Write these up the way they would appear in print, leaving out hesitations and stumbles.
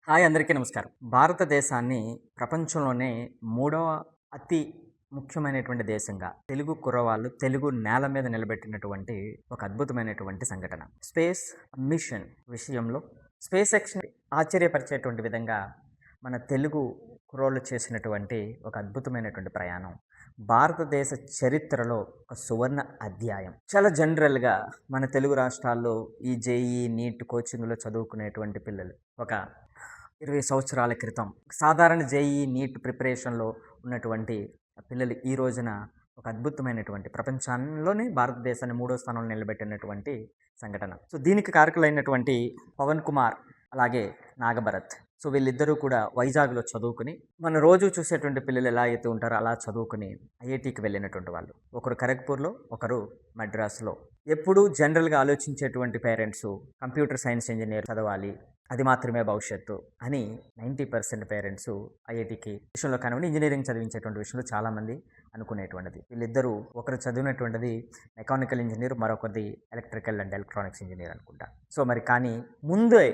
Hi అందరికీ నమస్కారం. భారతదేశాన్ని ప్రపంచంలోనే మూడవ అతి ముఖ్యమైనటువంటి దేశంగా తెలుగు కుర్రవాళ్ళు తెలుగు నేల మీద నిలబెట్టినటువంటి ఒక అద్భుతమైనటువంటి సంఘటన. స్పేస్ మిషన్ విషయంలో స్పేస్ ఎక్స్‌ని ఆశ్చర్యపరిచేటువంటి విధంగా మన తెలుగు కుర్రోళ్ళు చేసినటువంటి ఒక అద్భుతమైనటువంటి ప్రయాణం భారతదేశ చరిత్రలో ఒక సువర్ణ అధ్యాయం. చాలా జనరల్‌గా మన తెలుగు రాష్ట్రాల్లో ఈ జేఈఈ, నీట్ కోచింగ్‌లో చదువుకునేటువంటి పిల్లలు ఒక 20 సంవత్సరాల క్రితం సాధారణ జేఈఈ, నీట్ ప్రిపరేషన్‌లో ఉన్నటువంటి పిల్లలు ఈ రోజున ఒక అద్భుతమైనటువంటి ప్రపంచంలోనే భారతదేశాన్ని మూడో స్థానంలో నిలబెట్టినటువంటి సంఘటన. సో, దీనికి కారకులైనటువంటి పవన్ కుమార్ అలాగే నాగభరత్. సో, వీళ్ళిద్దరూ కూడా వైజాగ్‌లో చదువుకుని మనం రోజు చూసేటువంటి పిల్లలు ఎలా అయితే ఉంటారో అలా చదువుకుని ఐఐటీకి వెళ్ళినటువంటి వాళ్ళు. ఒకరు ఖరగ్‌పూర్‌లో, ఒకరు మద్రాసులో. ఎప్పుడూ జనరల్‌గా ఆలోచించేటువంటి పేరెంట్సు కంప్యూటర్ సైన్స్ ఇంజినీర్ చదవాలి, అది మాత్రమే భవిష్యత్తు అని 90% పేరెంట్స్ ఐఐటీకి విషయంలో కానివ్వండి, ఇంజనీరింగ్ చదివించేటువంటి విషయంలో చాలామంది అనుకునేటువంటిది. వీళ్ళిద్దరూ ఒకరు చదివినటువంటిది మెకానికల్ ఇంజనీర్, మరొకరిది ఎలక్ట్రికల్ అండ్ ఎలక్ట్రానిక్స్ ఇంజనీర్ అనుకుంటా. సో, మరి కానీ ముందే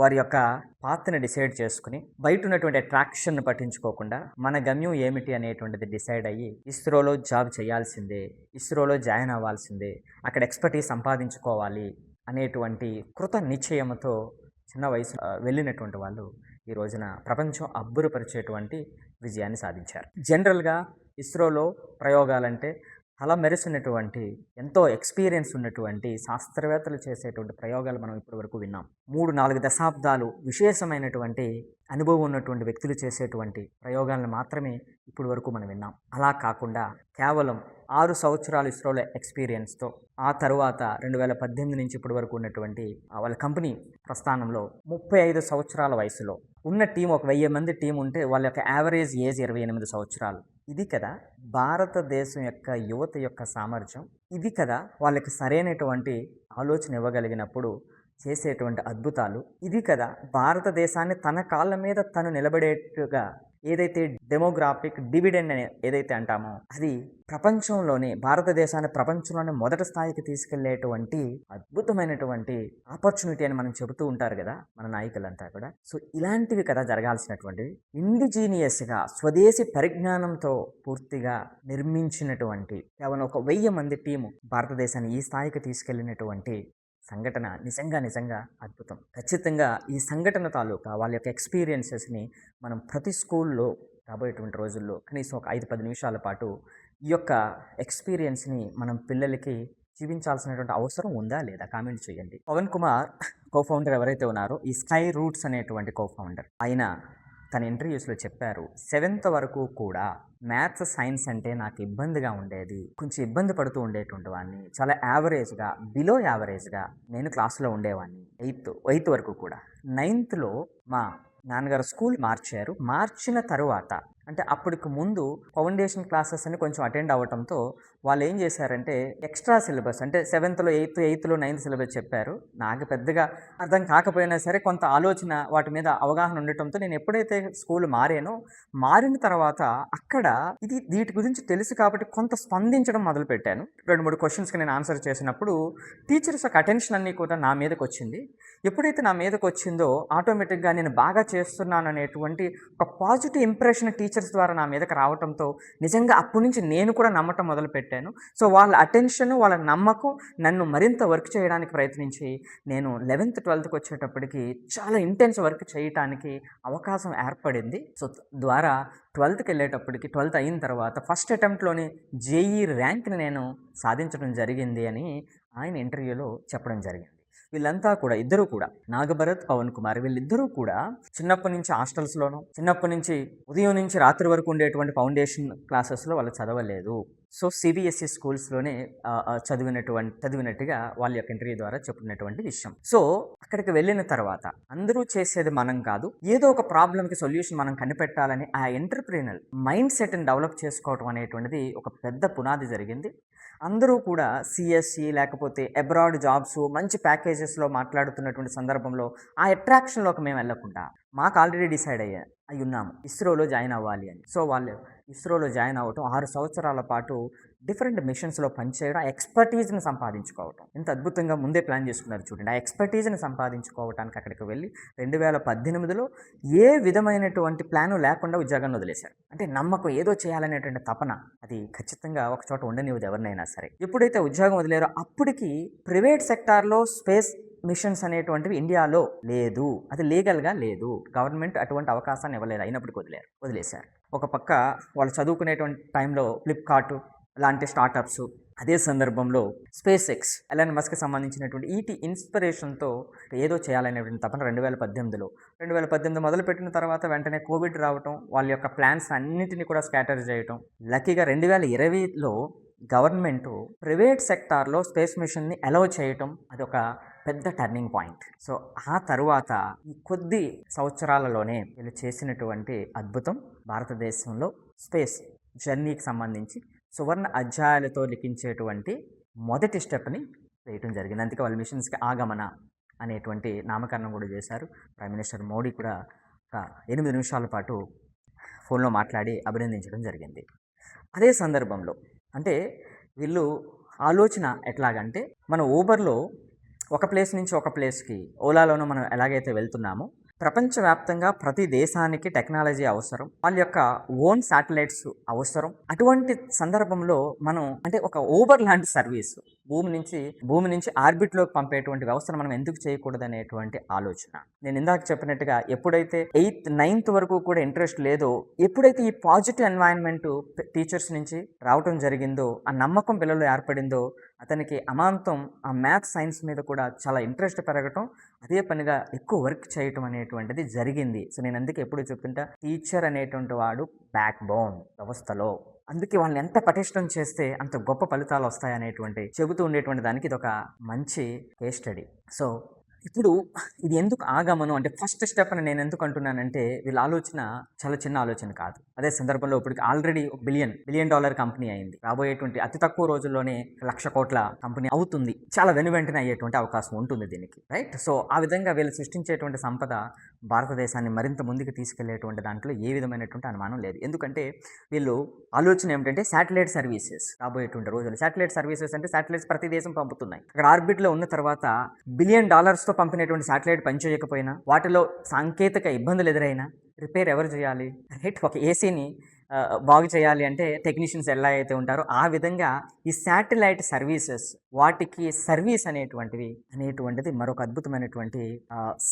వారి యొక్క పాత్ని డిసైడ్ చేసుకుని బయట ఉన్నటువంటి అట్రాక్షన్ని పట్టించుకోకుండా మన గమ్యం ఏమిటి అనేటువంటిది డిసైడ్ అయ్యి ఇస్రోలో జాబ్ చేయాల్సిందే, ఇస్రోలో జాయిన్ అవ్వాల్సిందే, అక్కడ ఎక్స్పర్టీస్ సంపాదించుకోవాలి అనేటువంటి కృత నిశ్చయంతో చిన్న వయసు వెళ్ళినటువంటి వాళ్ళు ఈ రోజున ప్రపంచం అబ్బురపరిచేటువంటి విజయాన్ని సాధించారు. జనరల్గా ఇస్రోలో ప్రయోగాలంటే తల మెరిసినటువంటి ఎంతో ఎక్స్పీరియన్స్ ఉన్నటువంటి శాస్త్రవేత్తలు చేసేటువంటి ప్రయోగాలు మనం ఇప్పటి వరకు విన్నాం. 3-4 దశాబ్దాలు విశేషమైనటువంటి అనుభవం ఉన్నటువంటి వ్యక్తులు చేసేటువంటి ప్రయోగాలను మాత్రమే ఇప్పటి వరకు మనం విన్నాం. అలా కాకుండా కేవలం 6 సంవత్సరాలు ఇస్రోలో ఎక్స్పీరియన్స్తో ఆ తర్వాత 2018 నుంచి ఇప్పటి వరకు ఉన్నటువంటి వాళ్ళ కంపెనీ ప్రస్థానంలో 35 సంవత్సరాల వయసులో ఉన్న టీం, ఒక 1000 మంది టీం ఉంటే వాళ్ళ యొక్క యావరేజ్ ఏజ్ 28 సంవత్సరాలు. ఇది కదా భారతదేశం యొక్క యువత యొక్క సామర్థ్యం. ఇది కదా వాళ్ళకి సరైనటువంటి ఆలోచన ఇవ్వగలిగినప్పుడు చేసేటువంటి అద్భుతాలు. ఇది కదా భారతదేశాన్ని తన కాళ్ళ మీద తను నిలబడేట్టుగా ఏదైతే డెమోగ్రాఫిక్ డివిడెండ్ అని ఏదైతే అంటామో అది ప్రపంచంలోనే భారతదేశాన్ని ప్రపంచంలోనే మొదటి స్థాయికి తీసుకెళ్లేటువంటి అద్భుతమైనటువంటి ఆపర్చునిటీ అని మనం చెబుతూ ఉంటారు కదా మన నాయకులంతా కూడా. సో, ఇలాంటివి కదా జరగాల్సినటువంటివి. ఇండిజీనియస్గా స్వదేశీ పరిజ్ఞానంతో పూర్తిగా నిర్మించినటువంటి కేవలం ఒక 1000 మంది టీము భారతదేశాన్ని ఈ స్థాయికి తీసుకెళ్లినటువంటి సంఘటన నిజంగా అద్భుతం. ఖచ్చితంగా ఈ సంఘటన తాలూకా వాళ్ళ యొక్క ఎక్స్పీరియన్సెస్ని మనం ప్రతి స్కూల్లో రాబోయేటువంటి రోజుల్లో కనీసం ఒక 5-10 నిమిషాల పాటు ఈ యొక్క ఎక్స్పీరియన్స్ని మనం పిల్లలకి చూపించాల్సినటువంటి అవసరం ఉందా లేదా కామెంట్ చేయండి. పవన్ కుమార్ కోఫౌండర్ ఎవరైతే ఉన్నారో ఈ స్కై రూట్స్ అనేటువంటి కోఫౌండర్, ఆయన తన ఇంటర్వ్యూస్లో చెప్పారు, 7th వరకు కూడా మ్యాథ్స్, సైన్స్ అంటే నాకు ఇబ్బందిగా ఉండేది, కొంచెం ఇబ్బంది పడుతూ ఉండేటువంటి వాడిని, చాలా యావరేజ్గా, బిలో యావరేజ్గా నేను క్లాస్లో ఉండేవాడిని. 8th వరకు కూడా. 9thలో మా నాన్నగారు స్కూల్ మార్చారు. మార్చిన తరువాత అంటే అప్పటికి ముందు ఫౌండేషన్ క్లాసెస్ అని కొంచెం అటెండ్ అవ్వడంతో వాళ్ళు ఏం చేశారంటే ఎక్స్ట్రా సిలబస్ అంటే 7thలో 8thలో 9th సిలబస్ చెప్పారు. నాకు పెద్దగా అర్థం కాకపోయినా సరే కొంత ఆలోచన వాటి మీద అవగాహన ఉండటంతో నేను ఎప్పుడైతే స్కూల్ మారిన తర్వాత అక్కడ వీటి గురించి తెలుసు కాబట్టి కొంత స్పందించడం మొదలుపెట్టాను. 2-3 క్వశ్చన్స్కి నేను ఆన్సర్ చేసినప్పుడు టీచర్స్ యొక్క అటెన్షన్ అన్నీ కూడా నా మీదకి వచ్చింది. ఎప్పుడైతే నా మీదకి వచ్చిందో ఆటోమేటిక్గా నేను బాగా చేస్తున్నాను అనేటువంటి ఒక పాజిటివ్ ఇంప్రెషన్ టీచర్స్ ద్వారా నా మీదకి రావడంతో నిజంగా అప్పటి నుంచి నేను కూడా నమ్మటం మొదలుపెట్టాను. సో, వాళ్ళ అటెన్షన్, వాళ్ళ నమ్మకం నన్ను మరింత వర్క్ చేయడానికి ప్రయత్నించి నేను 11th, 12thకి వచ్చేటప్పటికి చాలా ఇంటెన్స్ వర్క్ చేయటానికి అవకాశం ఏర్పడింది. సో, ద్వారా 12thకి వెళ్ళేటప్పటికి 12th అయిన తర్వాత ఫస్ట్ అటెంప్ట్లోనే జేఈఈ ర్యాంక్ని నేను సాధించడం జరిగింది అని ఆయన ఇంటర్వ్యూలో చెప్పడం జరిగింది. వీళ్ళంతా కూడా ఇద్దరు కూడా నాగభరత్, పవన్ కుమార్ వీళ్ళిద్దరూ కూడా చిన్నప్పటి నుంచి హాస్టల్స్లోనూ, చిన్నప్పటి నుంచి ఉదయం నుంచి రాత్రి వరకు ఉండేటువంటి ఫౌండేషన్ క్లాసెస్లో వాళ్ళు చదవలేదు. సో, సిబిఎస్ఈ స్కూల్స్లోనే చదివినట్టుగా వాళ్ళ యొక్క ఇంటర్వ్యూ ద్వారా చెప్పినటువంటి విషయం. సో, అక్కడికి వెళ్ళిన తర్వాత అందరూ చేసేది మనం కాదు, ఏదో ఒక ప్రాబ్లంకి సొల్యూషన్ మనం కనిపెట్టాలని ఆ ఎంటర్‌ప్రెన్యూర్ మైండ్ సెట్ని డెవలప్ చేసుకోవడం అనేటువంటిది ఒక పెద్ద పునాది జరిగింది. అందరూ కూడా సిఎస్సి లేకపోతే అబ్రాడ్ జాబ్స్ మంచి ప్యాకేజెస్లో మాట్లాడుతున్నటువంటి సందర్భంలో ఆ అట్రాక్షన్లోకి మేము వెళ్ళకుండా మాకు ఆల్రెడీ డిసైడ్ అయ్యి ఉన్నాము ఇస్రోలో జాయిన్ అవ్వాలి అని. సో, వాళ్ళు ఇస్రోలో జాయిన్ అవ్వటం 6 సంవత్సరాల పాటు డిఫరెంట్ మిషన్స్లో పనిచేయడం, ఆ ఎక్స్పర్టీజ్ని సంపాదించుకోవటం. ఎంత అద్భుతంగా ముందే ప్లాన్ చేసుకున్నారు చూడండి. ఆ ఎక్స్పర్టీజ్ని సంపాదించుకోవటానికి అక్కడికి వెళ్ళి 2018లో ఏ విధమైనటువంటి ప్లాను లేకుండా ఉద్యోగాన్ని వదిలేశారు. అంటే నమ్మకం, ఏదో చేయాలనేటువంటి తపన అది ఖచ్చితంగా ఒక చోట ఉండనివ్వదు ఎవరినైనా సరే. ఎప్పుడైతే ఉద్యోగం వదిలేరో అప్పటికి ప్రైవేట్ సెక్టార్లో స్పేస్ మిషన్స్ అనేటువంటివి ఇండియాలో లేదు, అది లీగల్గా లేదు. గవర్నమెంట్ అటువంటి అవకాశాన్ని ఇవ్వలేదు, అయినప్పటికీ వదిలేశారు. ఒక పక్క వాళ్ళు చదువుకునేటువంటి టైంలో ఫ్లిప్కార్ట్ లాంటి స్టార్టప్స్, అదే సందర్భంలో స్పేస్ ఎక్స్, ఎలాన్ మస్క్కి సంబంధించినటువంటి ఈటి ఇన్స్పిరేషన్తో ఏదో చేయాలనేటువంటి తపన 2018 మొదలుపెట్టిన తర్వాత వెంటనే కోవిడ్ రావటం, వాళ్ళ యొక్క ప్లాన్స్ అన్నింటినీ కూడా స్కాటర్ చేయటం. లక్కీగా 2020లో గవర్నమెంట్ ప్రైవేట్ సెక్టార్లో స్పేస్ మిషన్ని అలౌ చేయటం అదొక పెద్ద టర్నింగ్ పాయింట్. సో ఆ తరువాత ఈ కొద్ది సంవత్సరాలలోనే వీళ్ళు చేసినటువంటి అద్భుతం భారతదేశంలో స్పేస్ జర్నీకి సంబంధించి సువర్ణ అధ్యాయాలతో లిఖించేటువంటి మొదటి స్టెప్ని వేయటం జరిగింది. అందుకే వాళ్ళ మిషన్స్కి ఆగమన అనేటువంటి నామకరణం కూడా చేశారు. ప్రైమ్ మినిస్టర్ మోడీ కూడా ఒక 8 నిమిషాల పాటు ఫోన్లో మాట్లాడి అభినందించడం జరిగింది. అదే సందర్భంలో అంటే వీళ్ళు ఆలోచన ఎట్లాగంటే, మన ఊబర్లో ఒక ప్లేస్ నుంచి ఒక ప్లేస్కి, ఓలాలోనూ మనం ఎలాగైతే వెళ్తున్నామో, ప్రపంచవ్యాప్తంగా ప్రతి దేశానికి టెక్నాలజీ అవసరం, వాళ్ళ యొక్క ఓన్ శాటిలైట్స్ అవసరం. అటువంటి సందర్భంలో మనం అంటే ఒక ఊబర్ లాంటి సర్వీస్ భూమి నుంచి ఆర్బిట్లోకి పంపేటువంటి వ్యవస్థను మనం ఎందుకు చేయకూడదు అనేటువంటి ఆలోచన. నేను ఇందాక చెప్పినట్టుగా ఎప్పుడైతే 8th 9th వరకు కూడా ఇంట్రెస్ట్ లేదో, ఎప్పుడైతే ఈ పాజిటివ్ ఎన్వైరన్మెంట్ టీచర్స్ నుంచి రావటం జరిగిందో, ఆ నమ్మకం పిల్లలు ఏర్పడిందో, అతనికి అమాంతం ఆ మ్యాథ్స్ సైన్స్ మీద కూడా చాలా ఇంట్రెస్ట్ పెరగటం, అదే పనిగా ఎక్కువ వర్క్ చేయటం అనేటువంటిది జరిగింది. సో నేను అందుకే ఎప్పుడు చెప్తుంటా, టీచర్ అనేటువంటి వాడు బ్యాక్ బోన్ వ్యవస్థలో. అందుకే వాళ్ళని ఎంత పటిష్టం చేస్తే అంత గొప్ప ఫలితాలు వస్తాయనేటువంటి చెబుతూ ఉండేటువంటి దానికి ఇది ఒక మంచి కేస్ స్టడీ. సో ఇప్పుడు ఇది ఎందుకు ఆగమను అంటే, ఫస్ట్ స్టెప్ అని నేను ఎందుకు అంటున్నానంటే, వీళ్ళ ఆలోచన చాలా చిన్న ఆలోచన కాదు. అదే సందర్భంలో ఇప్పటికి ఆల్రెడీ బిలియన్ డాలర్ కంపెనీ అయింది. రాబోయేటువంటి అతి తక్కువ రోజుల్లోనే 1,00,000 కోట్ల కంపెనీ అవుతుంది. చాలా వెనువెంటనే అయ్యేటువంటి అవకాశం ఉంటుంది దీనికి, రైట్? సో ఆ విధంగా వీళ్ళు సృష్టించేటువంటి సంపద భారతదేశాన్ని మరింత ముందుకు తీసుకెళ్లేటువంటి దాంట్లో ఏ విధమైనటువంటి అనుమానం లేదు. ఎందుకంటే వీళ్ళు ఆలోచన ఏమిటంటే, శాటిలైట్ సర్వీసెస్ రాబోయేటువంటి రోజులు. శాటిలైట్ సర్వీసెస్ అంటే శాటిలైట్స్ ప్రతి దేశం పంపుతున్నాయి. అక్కడ ఆర్బిట్లో ఉన్న తర్వాత బిలియన్ డాలర్స్తో పంపినటువంటి శాటిలైట్ పనిచేయకపోయినా, వాటిలో సాంకేతిక ఇబ్బందులు ఎదురైనా రిపేర్ ఎవరు చేయాలి, రైట్? ఒక ఏసీని బాగు చేయాలి అంటే టెక్నీషియన్స్ ఎలా అయితే ఉంటారో, ఆ విధంగా ఈ శాటిలైట్ సర్వీసెస్, వాటికి సర్వీస్ అనేటువంటిది మరొక అద్భుతమైనటువంటి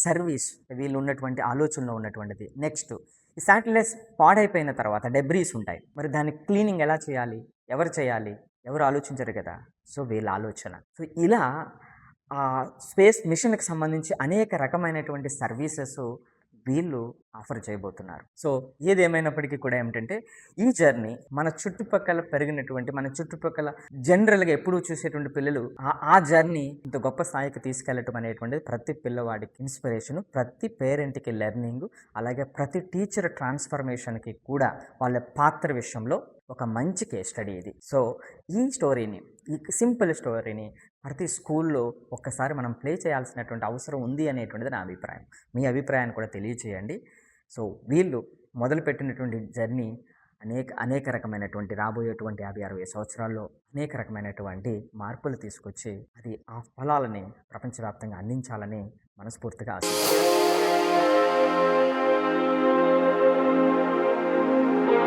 సర్వీస్ వీళ్ళు ఉన్నటువంటి ఆలోచనలో ఉన్నటువంటిది. నెక్స్ట్, ఈ శాటిలైట్స్ పాడైపోయిన తర్వాత డెబ్రీస్ ఉంటాయి, మరి దాన్ని క్లీనింగ్ ఎలా చేయాలి, ఎవరు ఆలోచించరు కదా. సో వీళ్ళ ఆలోచన. సో ఇలా స్పేస్ మిషన్కి సంబంధించి అనేక రకమైనటువంటి సర్వీసెస్ వీళ్ళు ఆఫర్ చేయబోతున్నారు. సో ఏదేమైనప్పటికీ కూడా ఏమిటంటే, ఈ జర్నీ మన చుట్టుపక్కల జనరల్గా ఎప్పుడూ చూసేటువంటి పిల్లలు ఆ జర్నీ ఇంత గొప్ప స్థాయికి తీసుకెళ్ళటం అనేటువంటిది ప్రతి పిల్లవాడికి ఇన్స్పిరేషను, ప్రతి పేరెంట్కి లెర్నింగ్, అలాగే ప్రతి టీచర్ ట్రాన్స్ఫర్మేషన్కి కూడా వాళ్ళ పాత్ర విషయంలో ఒక మంచి కేస్ స్టడీ ఇది. సో ఈ సింపుల్ స్టోరీని ప్రతి స్కూల్లో ఒక్కసారి మనం ప్లే చేయాల్సినటువంటి అవసరం ఉంది అనేటువంటిది నా అభిప్రాయం. మీ అభిప్రాయాన్ని కూడా తెలియచేయండి. సో వీళ్ళు మొదలుపెట్టినటువంటి జర్నీ అనేక రకమైనటువంటి రాబోయేటువంటి 50-60 సంవత్సరాల్లో అనేక రకమైనటువంటి మార్పులు తీసుకొచ్చి అది ఆ ఫలాలని ప్రపంచవ్యాప్తంగా అందించాలని మనస్ఫూర్తిగా ఆశిస్తున్నాను.